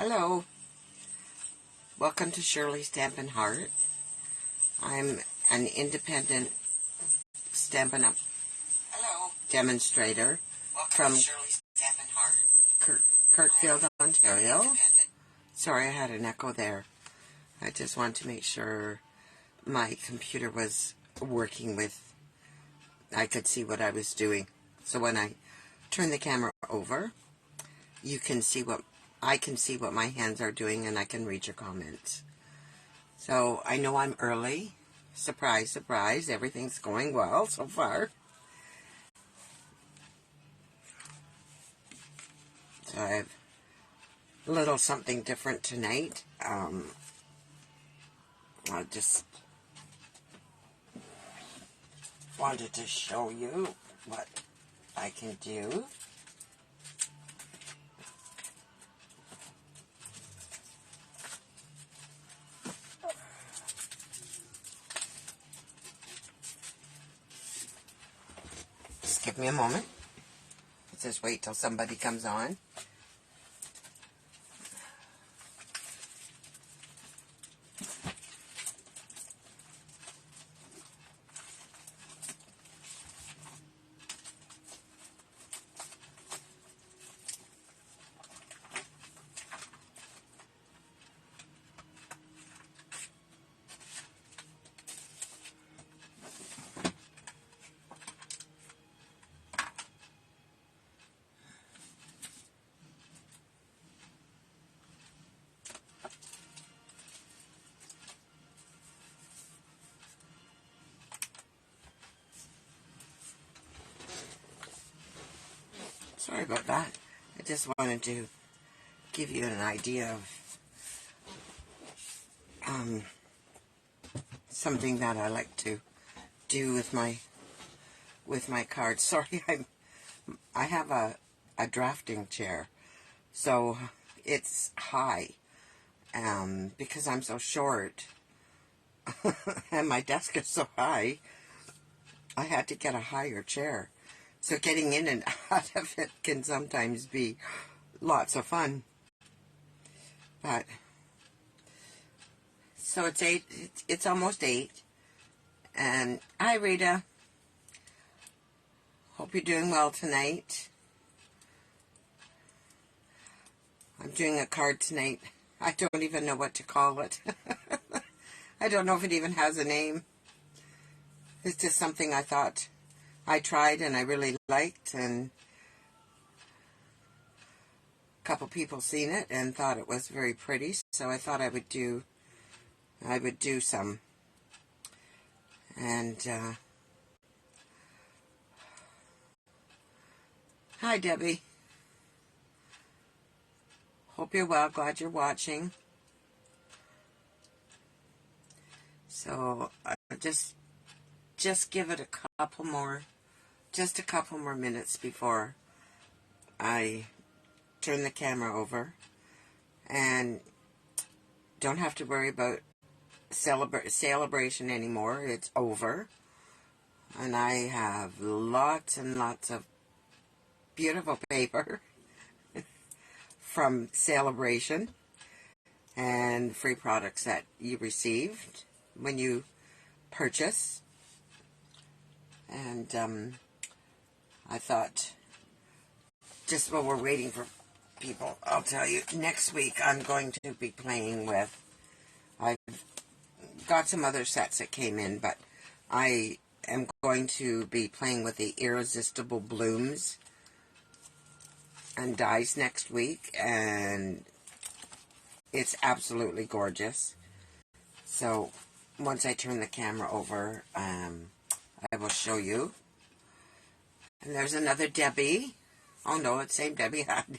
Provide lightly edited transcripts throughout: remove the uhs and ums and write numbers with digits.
Hello, welcome to Shirley's Stampin' Heart. I'm an independent Stampin' Up demonstrator from Kirkfield, Ontario. Sorry, I had an echo there. I just wanted to make sure my computer was working with, I could see what I was doing. So when I turn the camera over, you can see what I can see what my hands are doing, and I can read your comments. So I know I'm early. Surprise, surprise. Everything's going well so far. So I have a little something different tonight. I just wanted to show you what I can do. Just give me a moment. Let's just wait till somebody comes on. Sorry about that. I just wanted to give you an idea of something that I like to do with my cards. Sorry, I have a drafting chair, so it's high because I'm so short and my desk is so high. I had to get a higher chair. So getting in and out of it can sometimes be lots of fun. But, so it's 8, it's almost 8. And, hi Rita. Hope you're doing well tonight. I'm doing a card tonight. I don't even know what to call it. I don't know if it even has a name. It's just something I thought I tried and I really liked, and a couple people seen it and thought it was very pretty, so I thought I would do some. And hi Debbie. Hope you're well, glad you're watching. So just give it a couple more minutes before I turn the camera over, and don't have to worry about celebration anymore. It's over, and I have lots and lots of beautiful paper from Celebration and free products that you received when you purchase. And I thought, just while we're waiting for people, I'll tell you, next week I'm going to be playing with, I've got some other sets that came in, but I am going to be playing with the Irresistible Blooms and dies next week, and it's absolutely gorgeous. So once I turn the camera over, I will show you. And there's another Debbie. Oh no, it's the same Debbie had.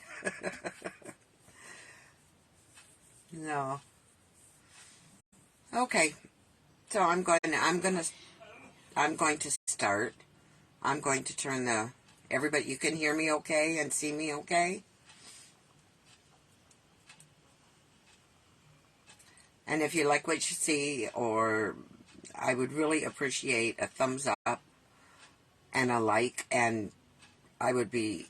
No. Okay. So I'm going to start. I'm going to turn everybody, you can hear me okay and see me okay? And if you like what you see, or I would really appreciate a thumbs up and a like, and I would be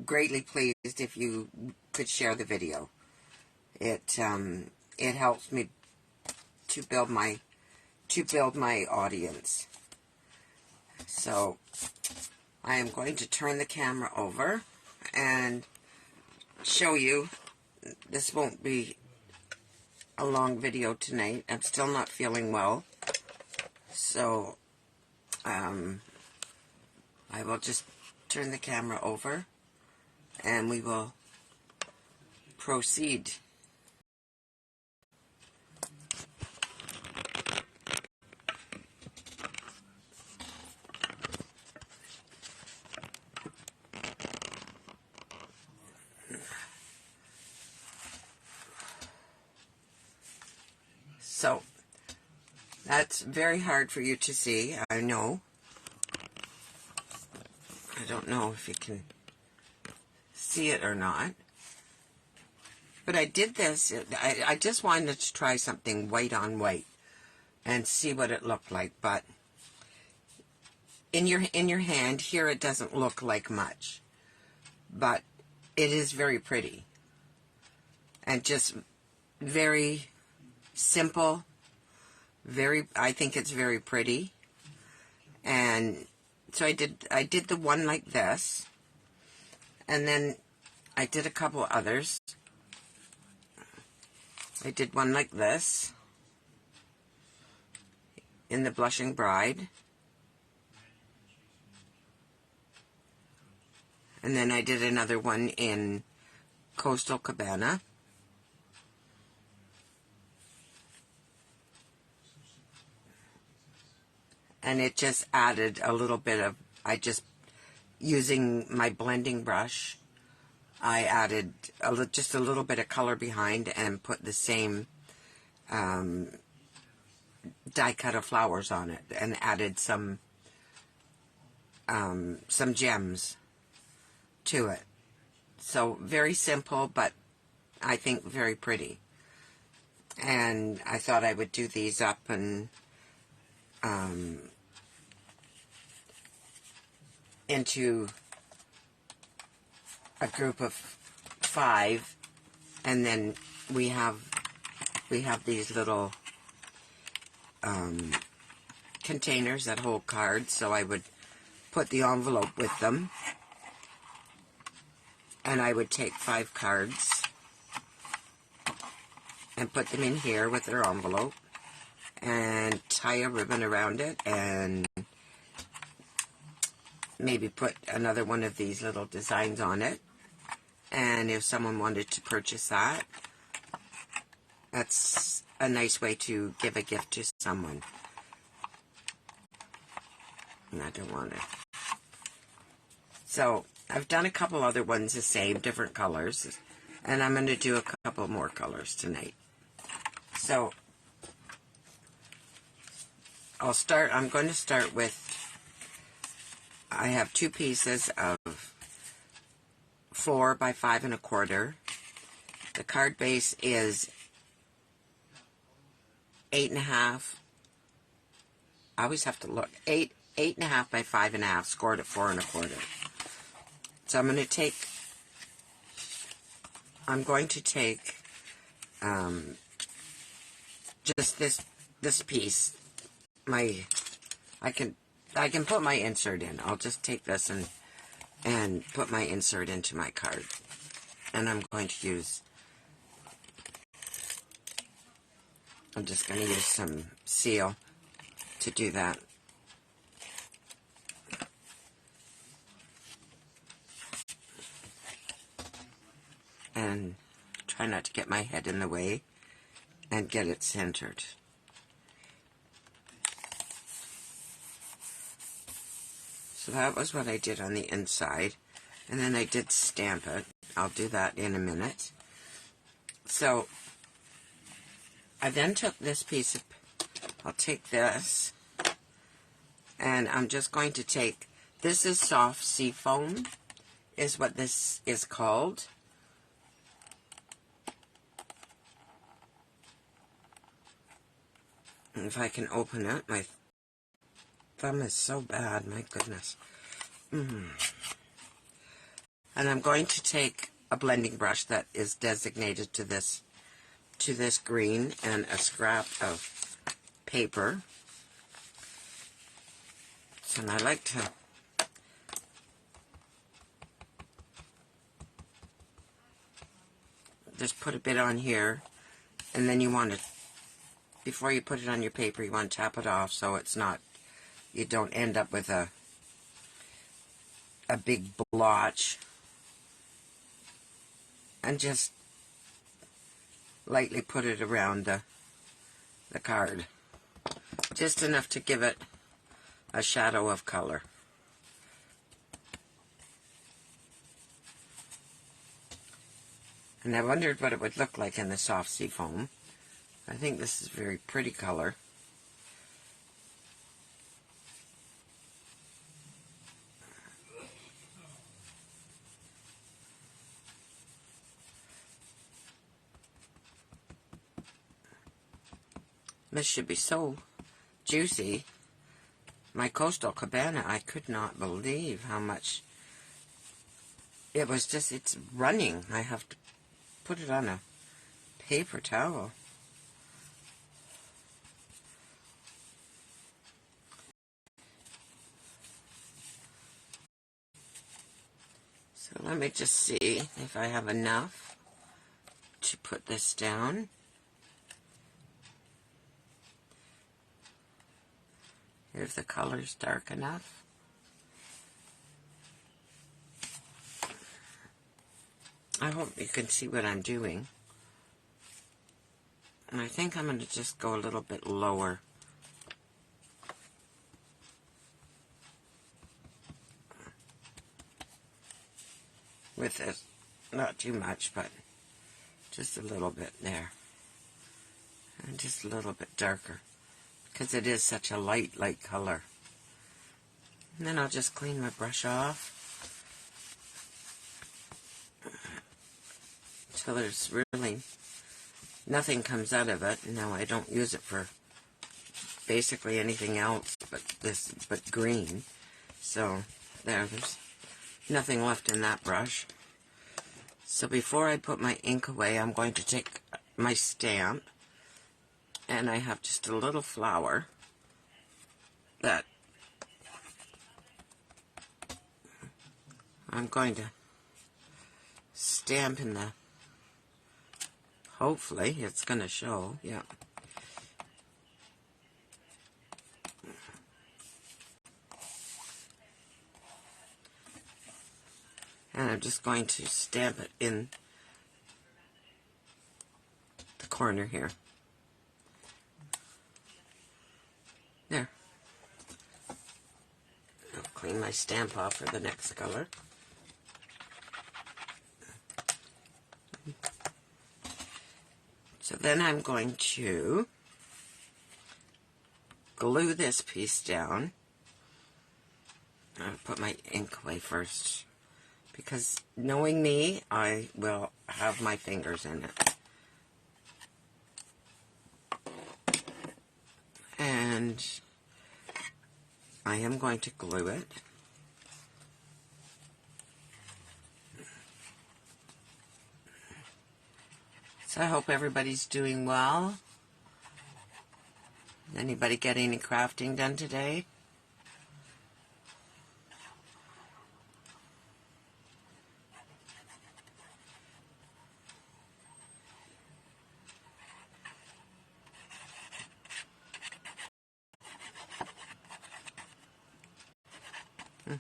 greatly pleased if you could share the video. It helps me to build my audience. So I am going to turn the camera over and show you. This won't be a long video tonight. I'm still not feeling well, so I will just turn the camera over and we will proceed. So, that's very hard for you to see, I know. I don't know if you can see it or not. But I did this, I just wanted to try something white on white and see what it looked like. But in your hand, here it doesn't look like much. But it is very pretty. And just very simple, I think it's very pretty. And so I did the one like this, and then I did a couple others. I did one like this in the Blushing Bride, and then I did another one in Coastal Cabana. And it just added a little bit of, using my blending brush, I added just a little bit of color behind and put the same die cut of flowers on it and added some gems to it. So very simple, but I think very pretty. And I thought I would do these up and into a group of 5, and then we have these little containers that hold cards, so I would put the envelope with them, and I would take 5 cards and put them in here with their envelope and tie a ribbon around it and maybe put another one of these little designs on it. And if someone wanted to purchase that, that's a nice way to give a gift to someone. And I don't want to. So I've done a couple other ones the same, different colors, and I'm going to do a couple more colors tonight. So I'm going to start with, I have 2 pieces of 4 by 5 1/4. The card base is 8.5. I always have to look. 8.5 by 5.5, scored at 4 1/4. So I'm going to take just this piece. I can put my insert in. I'll just take this and put my insert into my card. And I'm just going to use some seal to do that. And try not to get my head in the way and get it centered. So that was what I did on the inside. And then I did stamp it. I'll do that in a minute. So I then took this piece of, I'll take this, and I'm just going to take, this is soft sea foam, is what this is called. And if I can open it, my thumb is so bad, my goodness. And I'm going to take a blending brush that is designated to this green, and a scrap of paper. And I like to just put a bit on here, and then you want to, before you put it on your paper, you want to tap it off so it's not, you don't end up with a big blotch. And just lightly put it around the card. Just enough to give it a shadow of color. And I wondered what it would look like in the soft sea foam. I think this is a very pretty color. This should be so juicy. My Coastal Cabana, I could not believe how much it was. Just, it's running. I have to put it on a paper towel. So let me just see if I have enough to put this down. If the color's dark enough. I hope you can see what I'm doing. And I think I'm going to just go a little bit lower. With this. Not too much, but just a little bit there. And just a little bit darker. Because it is such a light color. And then I'll just clean my brush off until there's really nothing comes out of it. Now I don't use it for basically anything else but green. So there's nothing left in that brush. So before I put my ink away, I'm going to take my stamp. And I have just a little flower that I'm going to stamp in the, hopefully it's going to show, yeah. And I'm just going to stamp it in the corner here. There. I'll clean my stamp off for the next color. So then I'm going to glue this piece down. I'll put my ink away first, because knowing me, I will have my fingers in it. And I am going to glue it. So I hope everybody's doing well. Anybody get any crafting done today?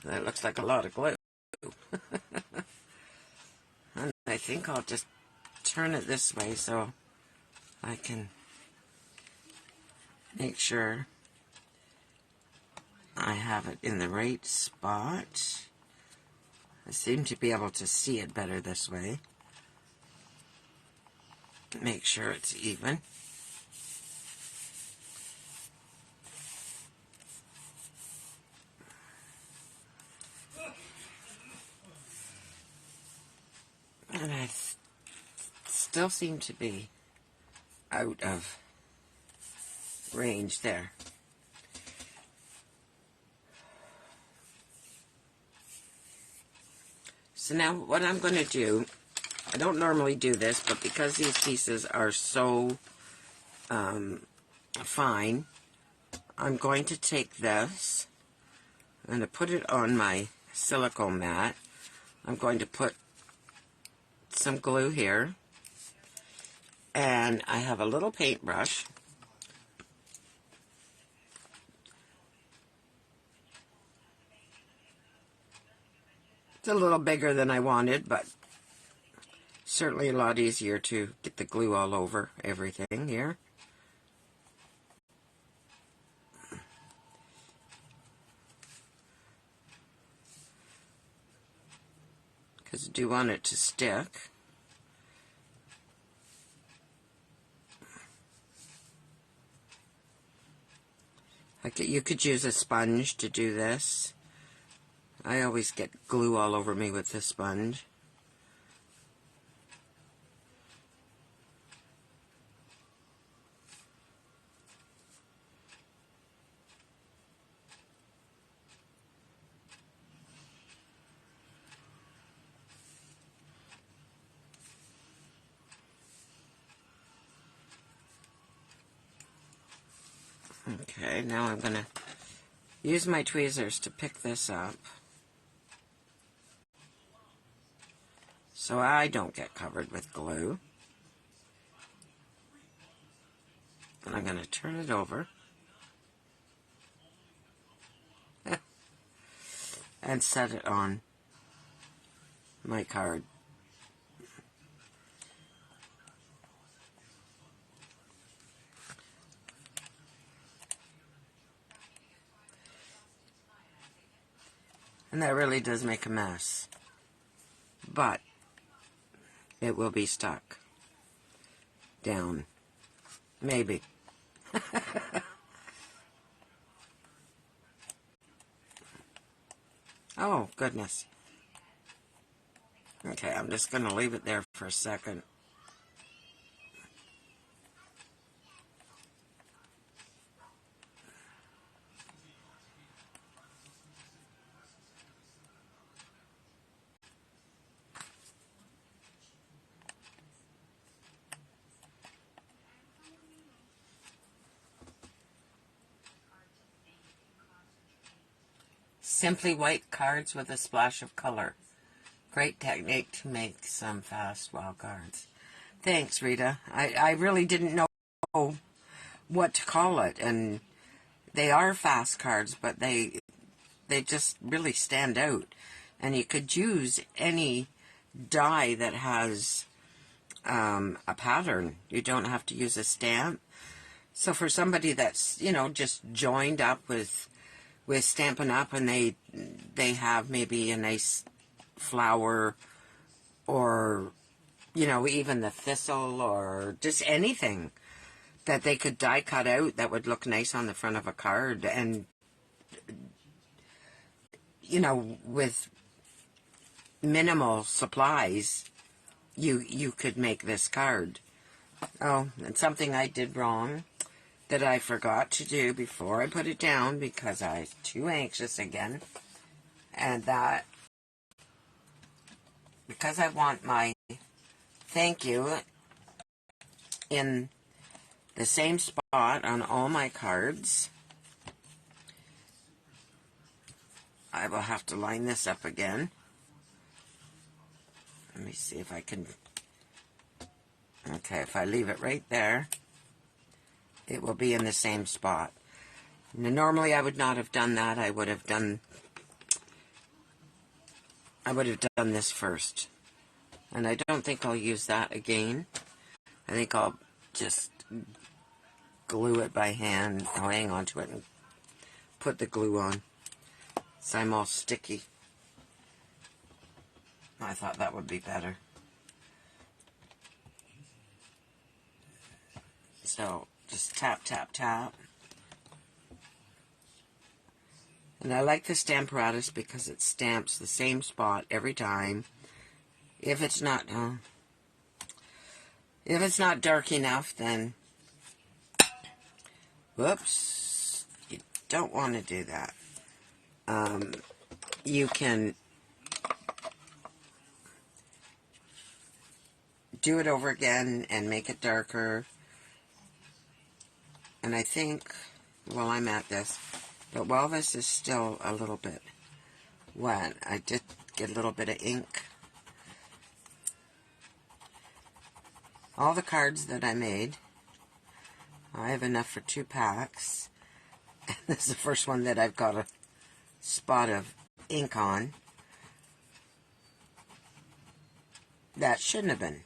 That looks like a lot of glue. And I think I'll just turn it this way so I can make sure I have it in the right spot. I seem to be able to see it better this way. Make sure it's even. And I still seem to be out of range there. So now what I'm going to do I don't normally do this, but because these pieces are so fine, I'm going to take this, I'm going to put it on my silicone mat. I'm going to put some glue here, and I have a little paintbrush. It's a little bigger than I wanted, but certainly a lot easier to get the glue all over everything here. Because I do want it to stick. You could use a sponge to do this. I always get glue all over me with the sponge. Okay, now I'm going to use my tweezers to pick this up so I don't get covered with glue. And I'm going to turn it over and set it on my card. And that really does make a mess, but it will be stuck down, maybe. Oh, goodness. Okay, I'm just going to leave it there for a second. Simply white cards with a splash of color. Great technique to make some fast wild cards. Thanks, Rita. I really didn't know what to call it, and they are fast cards, but they just really stand out. And you could use any die that has a pattern. You don't have to use a stamp. So for somebody that's, just joined up with Stampin' Up, and they have maybe a nice flower, or even the thistle, or just anything that they could die cut out that would look nice on the front of a card, and with minimal supplies you could make this card. Oh, and something I did wrong that I forgot to do before I put it down because I was too anxious again. And that, because I want my thank you in the same spot on all my cards, I will have to line this up again. Let me see if I can. Okay, if I leave it right there, it will be in the same spot. Now, normally I would not have done that. I would have done this first. And I don't think I'll use that again. I think I'll just glue it by hand. I'll hang on to it and put the glue on, so I'm all sticky. I thought that would be better. So just tap, tap, tap. And I like the Stamparatus because it stamps the same spot every time. If it's not dark enough, then whoops, you don't want to do that. You can do it over again and make it darker. And I think, while I'm at this, but while this is still a little bit wet, I did get a little bit of ink. All the cards that I made, I have enough for 2 packs. And this is the first one that I've got a spot of ink on. That shouldn't have been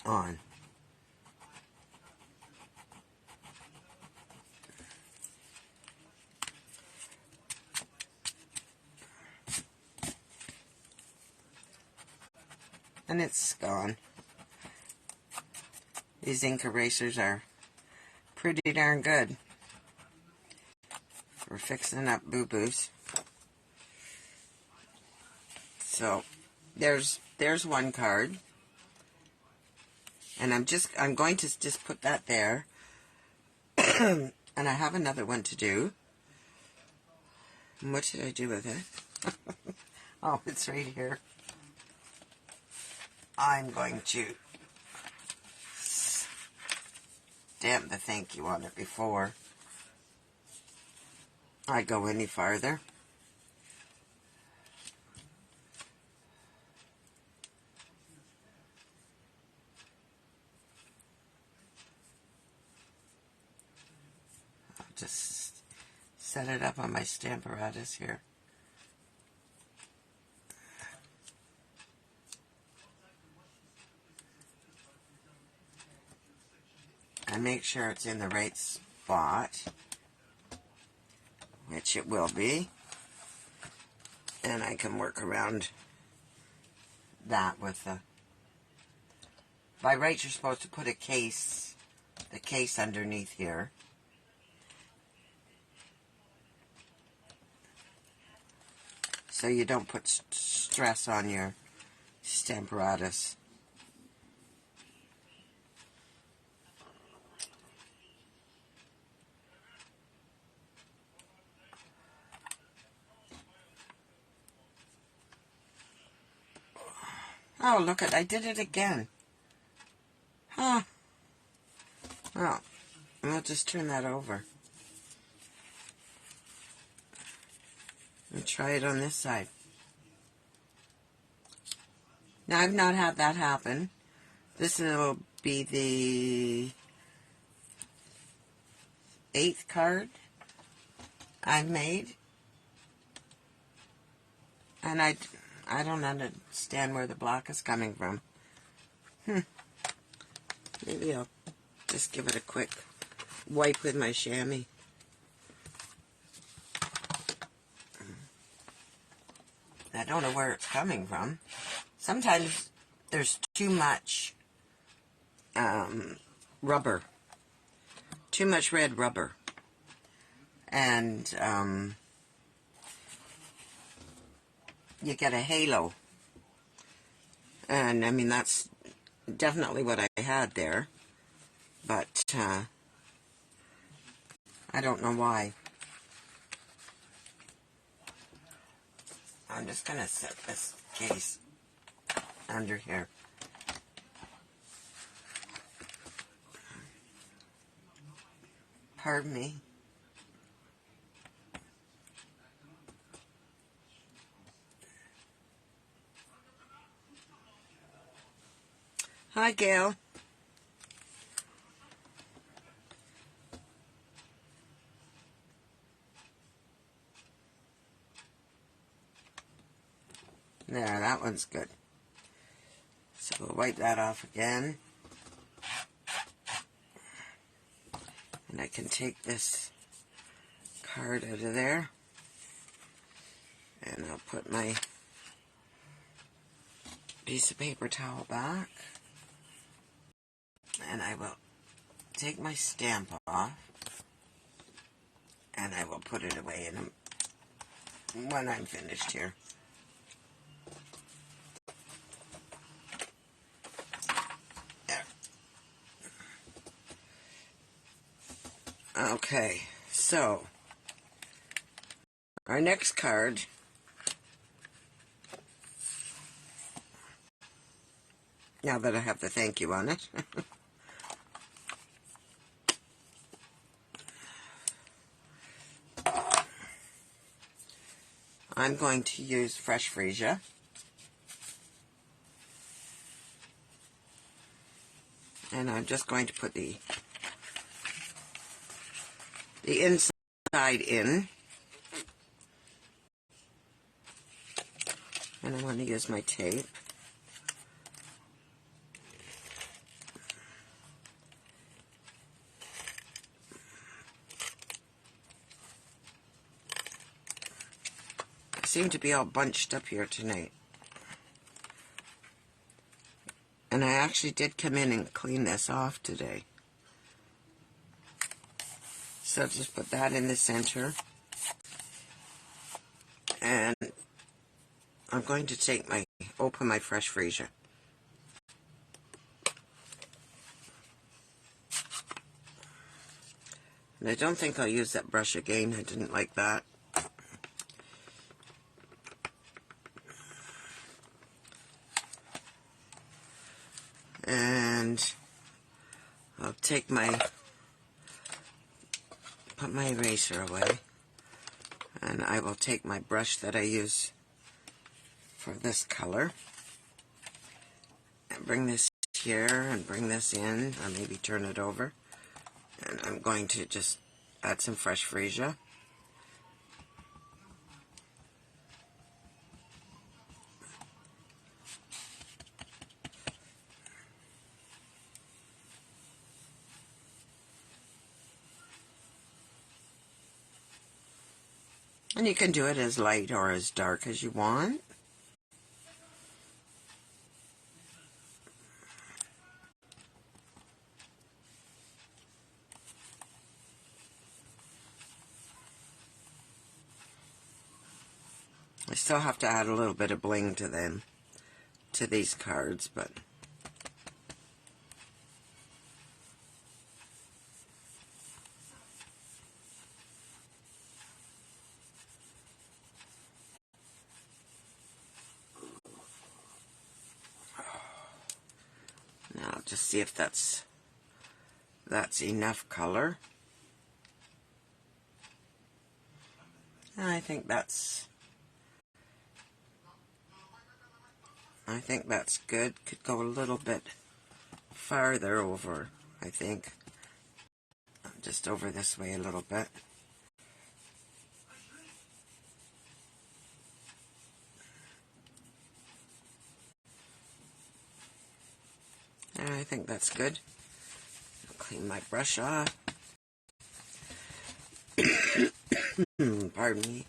on. And it's gone. These ink erasers are pretty darn good for fixing up boo-boos. So there's one card, and I'm going to just put that there. And I have another one to do. And what should I do with it? Oh, it's right here. I'm going to stamp the thank you on it before I go any farther. I'll just set it up on my stamp apparatus here. And make sure it's in the right spot, which it will be, and I can work around that with the, by right you're supposed to put the case underneath here, so you don't put stress on your stamp apparatus. Oh, look at, I did it again. Huh. Well, we'll just turn that over. And try it on this side. Now, I've not had that happen. This will be the 8th card I've made. And I don't understand where the block is coming from. Maybe I'll just give it a quick wipe with my chamois. I don't know where it's coming from. Sometimes there's too much rubber. Too much red rubber. And you get a halo. And I mean, that's definitely what I had there. But I don't know why. I'm just going to set this case under here. Pardon me. Hi, Gail. There, that one's good. So we'll wipe that off again. And I can take this card out of there. And I'll put my piece of paper towel back. And I will take my stamp off. And I will put it away when I'm finished here. Okay, so our next card now that I have the thank you on it. I'm going to use fresh freesia. And I'm just going to put the inside in. And I want to use my tape. I seem to be all bunched up here tonight. And I actually did come in and clean this off today. So just put that in the center. And I'm going to take open my fresh freesia. And I don't think I'll use that brush again. I didn't like that. And I'll take put my eraser away. And I will take my brush that I use for this color. And bring this here and bring this in, or maybe turn it over. And I'm going to just add some fresh freesia. And you can do it as light or as dark as you want. I still have to add a little bit of bling to them, to these cards, but now I'll just see if that's enough color. I think that's good. Could go a little bit farther over, I think. Just over this way a little bit. And I think that's good. I'll clean my brush off. Pardon me.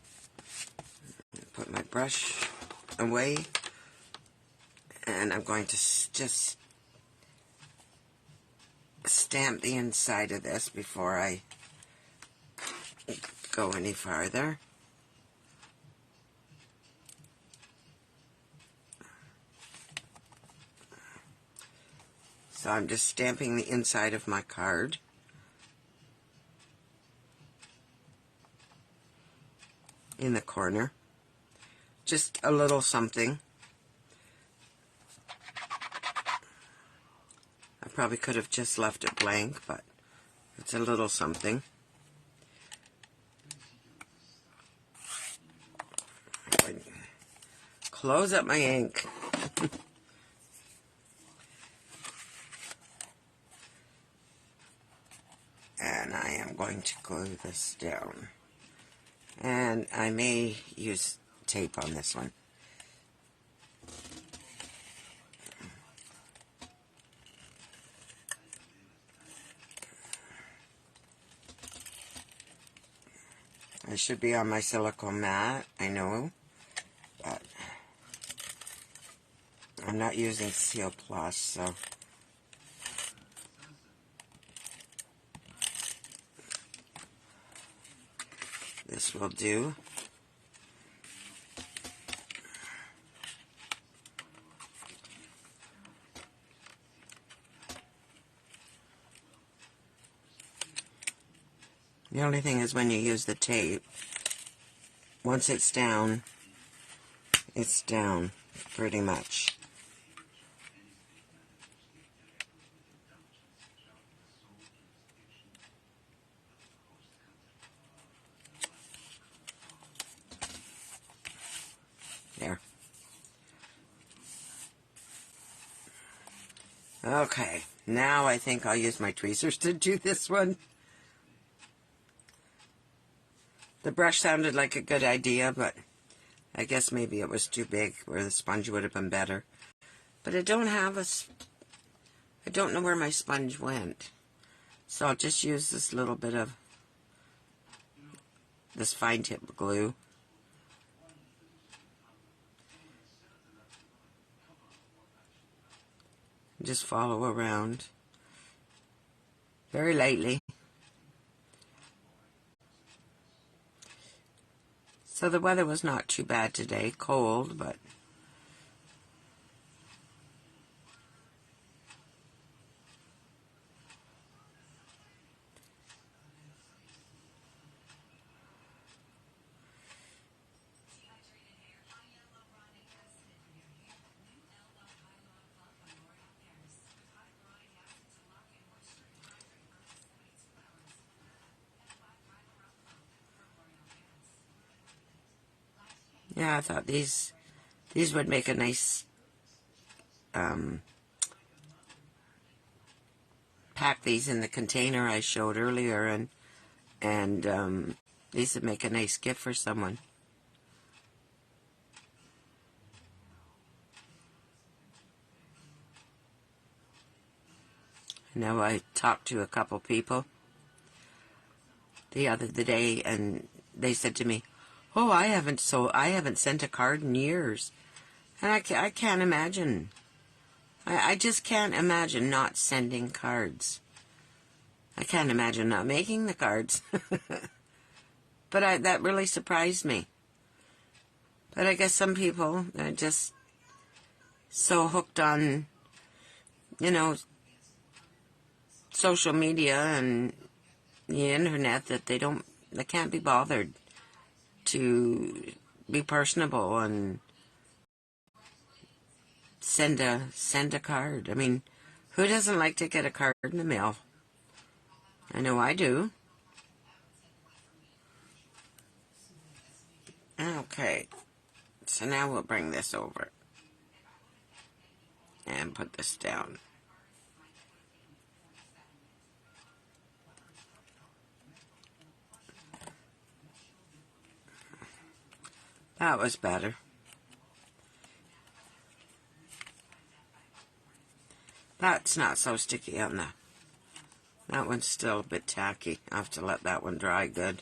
Put my brush away. And I'm going to just stamp the inside of this before I go any farther. So I'm just stamping the inside of my card. In the corner. Just a little something. I probably could have just left it blank, but it's a little something. Close up my ink. And I am going to glue this down. And I may use tape on this one. I should be on my silicone mat, I know, but I'm not using Seal Plus, so this will do. The only thing is when you use the tape, once it's down pretty much. Okay, now I think I'll use my tweezers to do this one. The brush sounded like a good idea, but I guess maybe it was too big, where the sponge would have been better. But I don't have I don't know where my sponge went. So I'll just use this little bit of this fine tip glue. Just follow around very lightly. So the weather was not too bad today, cold, but yeah, I thought these would make a nice pack these in the container I showed earlier, and these would make a nice gift for someone. Now I talked to a couple people the other day, and they said to me, "Oh, I haven't sent a card in years," and I can't imagine. I just can't imagine not sending cards. I can't imagine not making the cards. But that really surprised me. But I guess some people are just so hooked on, social media and the internet that they can't be bothered to be personable and send a card. I mean, who doesn't like to get a card in the mail? I know I do. Okay, so now we'll bring this over and put this down. That was better. That's not so sticky on that one's still a bit tacky. I'll have to let that one dry good.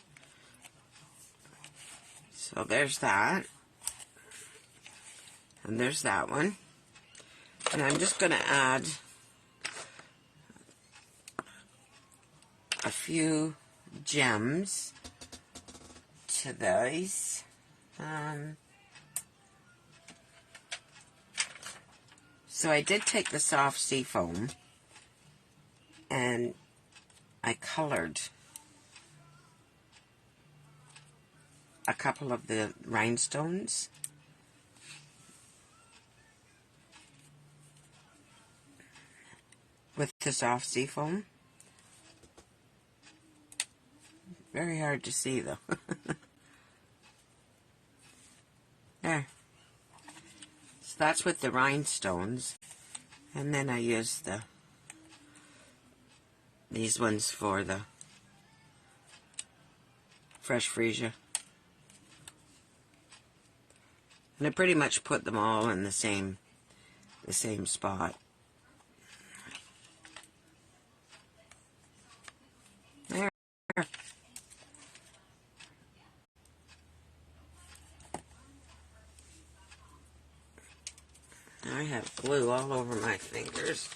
So there's that. And there's that one. And I'm just going to add a few gems to these. So I did take the soft sea foam and I colored a couple of the rhinestones. With the soft sea foam. Very hard to see though. There. So that's with the rhinestones. And then I use these ones for the fresh freesia. And I pretty much put them all in the same spot. There. I have glue all over my fingers.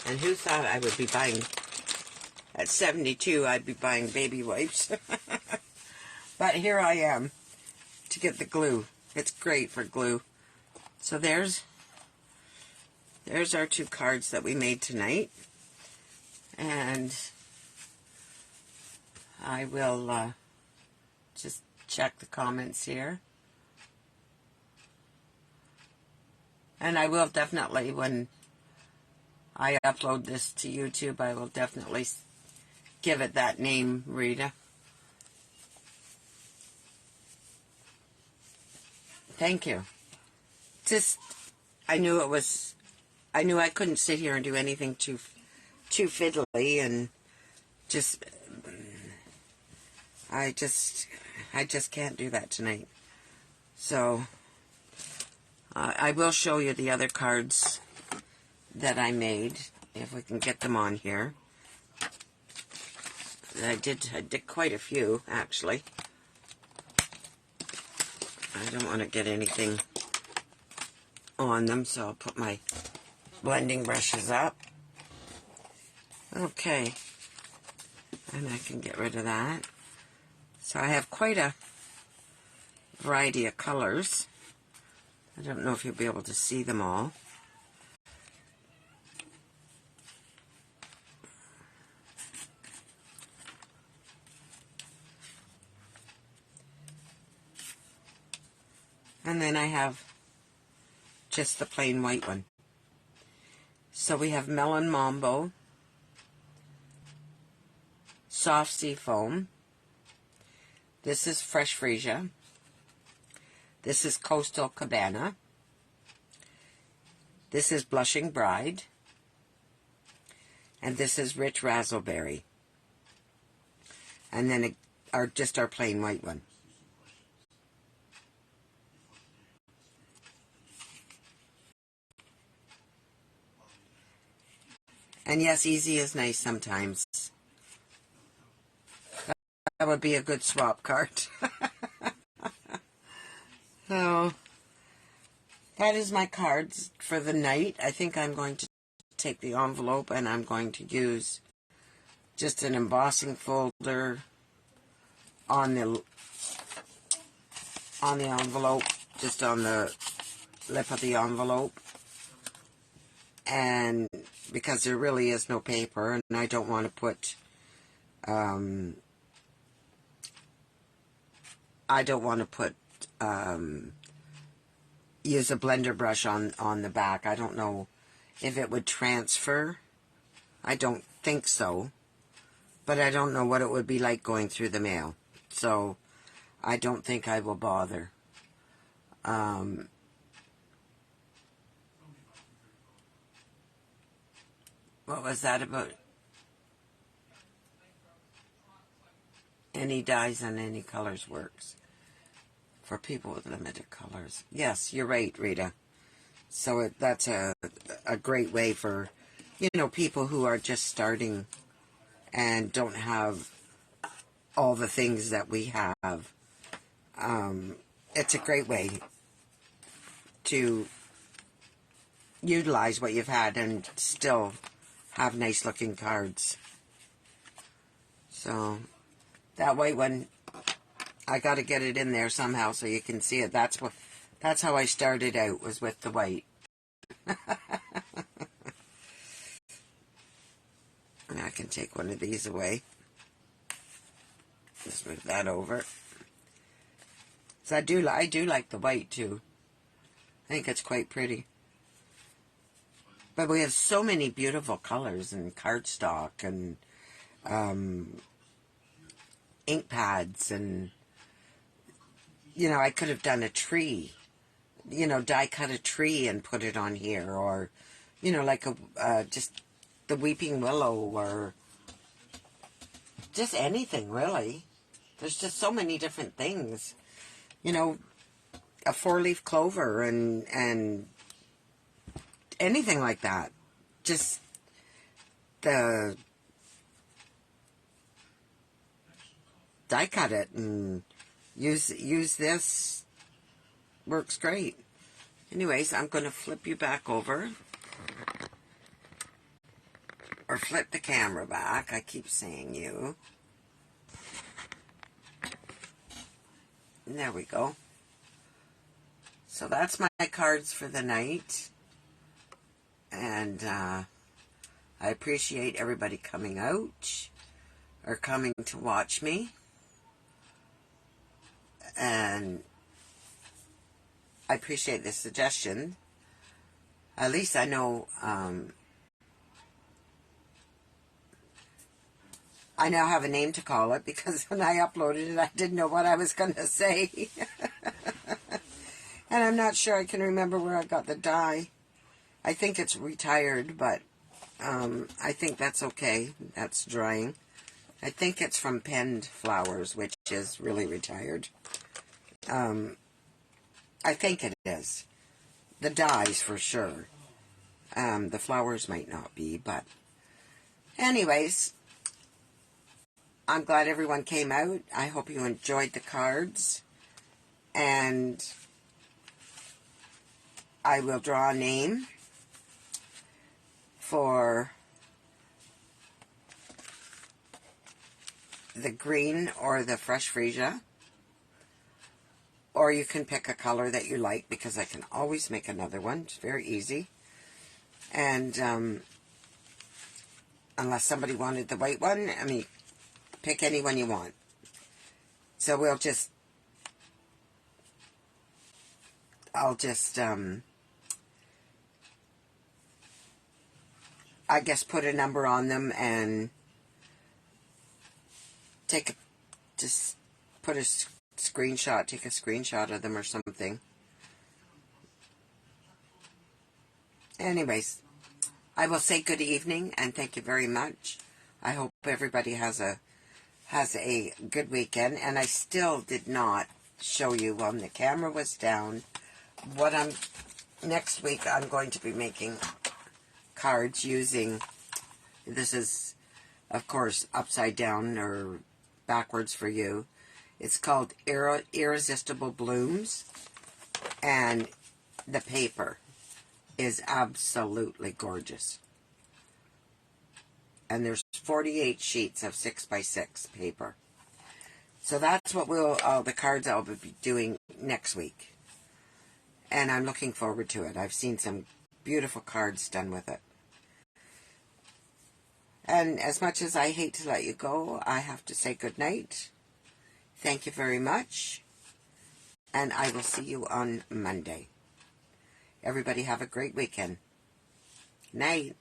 And who thought I would be buying, at 72, I'd be buying baby wipes. But here I am to get the glue. It's great for glue. So there's our two cards that we made tonight. And I will just check the comments here. And I will definitely, when I upload this to YouTube, I will definitely give it that name, Rita. Thank you. Just, I knew I couldn't sit here and do anything too fiddly, and just, I just can't do that tonight. So, I will show you the other cards that I made, if we can get them on here. I did quite a few, actually. I don't want to get anything on them, so I'll put my blending brushes up. Okay. And I can get rid of that. So I have quite a variety of colors. I don't know if you'll be able to see them all. And then I have just the plain white one. So we have Melon Mambo, Soft Sea Foam. This is Fresh Freesia. This is Coastal Cabana. This is Blushing Bride. And this is Rich Razzleberry. And then just our plain white one. And yes, easy is nice sometimes. That would be a good swap card. So, that is my cards for the night. I think I'm going to take the envelope and I'm going to use just an embossing folder on the envelope, just on the lip of the envelope. And because there really is no paper, and I don't want to put, use a blender brush on the back. I don't know if it would transfer. I don't think so. But I don't know what it would be like going through the mail. So, I don't think I will bother. What was that about? Any dyes on any colors works for people with limited colors. Yes, you're right, Rita. So that's a great way for, people who are just starting and don't have all the things that we have. It's a great way to utilize what you've had and still have nice looking cards. So that white one, I got to get it in there somehow so you can see it. That's how I started out, was with the white. And I can take one of these away. Just move that over. So I do like the white too. I think it's quite pretty. But we have so many beautiful colors and cardstock and ink pads, and I could have done a tree, die cut a tree and put it on here, or like just the weeping willow, or just anything really. There's just so many different things, a 4-leaf clover and anything like that. Just the die cut it and use this. Works great. Anyways, I'm going to flip you back over, or flip the camera back. I keep saying you. And there we go. So that's my cards for the night. And I appreciate everybody coming out or coming to watch me. And I appreciate the suggestion. At least I know I now have a name to call it, because when I uploaded it, I didn't know what I was going to say. And I'm not sure I can remember where I got the dye. I think it's retired, but I think that's okay. That's drying. I think it's from Penned Flowers, which is really retired. I think it is. The dyes for sure. The flowers might not be, but anyways, I'm glad everyone came out. I hope you enjoyed the cards. And I will draw a name for the green or the fresh freesia. Or you can pick a color that you like, because I can always make another one. It's very easy. And unless somebody wanted the white one, I mean, pick any one you want. So I'll just, I guess put a number on them and just put a screenshot, take a screenshot of them or something. Anyways, I will say good evening and thank you very much. I hope everybody has a good weekend. And I still did not show you when the camera was down what next week I'm going to be making cards using, this is of course upside down or backwards for you. It's called Irresistible Blooms, and the paper is absolutely gorgeous. And there's 48 sheets of 6x6 paper. So that's what the cards I'll be doing next week. And I'm looking forward to it. I've seen some beautiful cards done with it. And as much as I hate to let you go, I have to say good night. Thank you very much. And I will see you on Monday. Everybody have a great weekend. Night.